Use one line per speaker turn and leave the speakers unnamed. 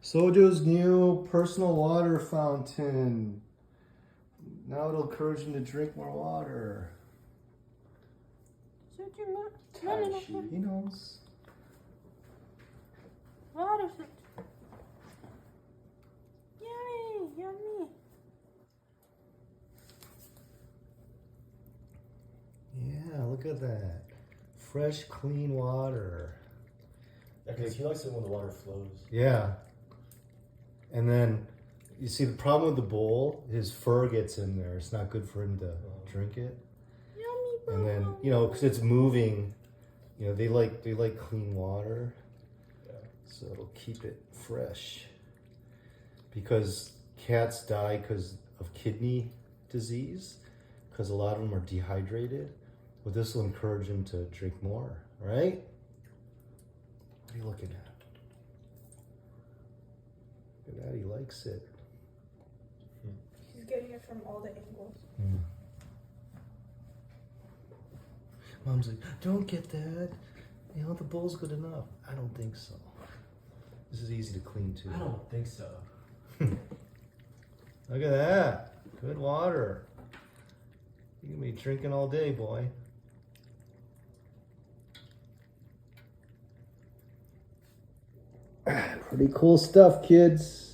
Sojo's new personal water fountain. Now it'll encourage him to drink more water.
Soju,
He knows.
water. Yummy, yummy.
Yeah, look at that. Fresh, clean water.
Yeah, because he likes it when the water flows.
Yeah. And then, you see the problem with the bowl, his fur gets in there. It's not good for him to drink it.
Yummy,
And then, you know, because it's moving, you know, they like clean water.
Yeah.
So it'll keep it fresh. Because cats die because of kidney disease, because a lot of them are dehydrated. Well, this will encourage him to drink more, right? What are you looking at? Look at that, he likes it.
He's getting it from all the angles.
Mom's like, don't get that. You know, the bowl's good enough. I don't think so. This is easy to clean too.
I don't think so.
Look at that. Good water. You can be drinking all day, boy. Pretty cool stuff, kids.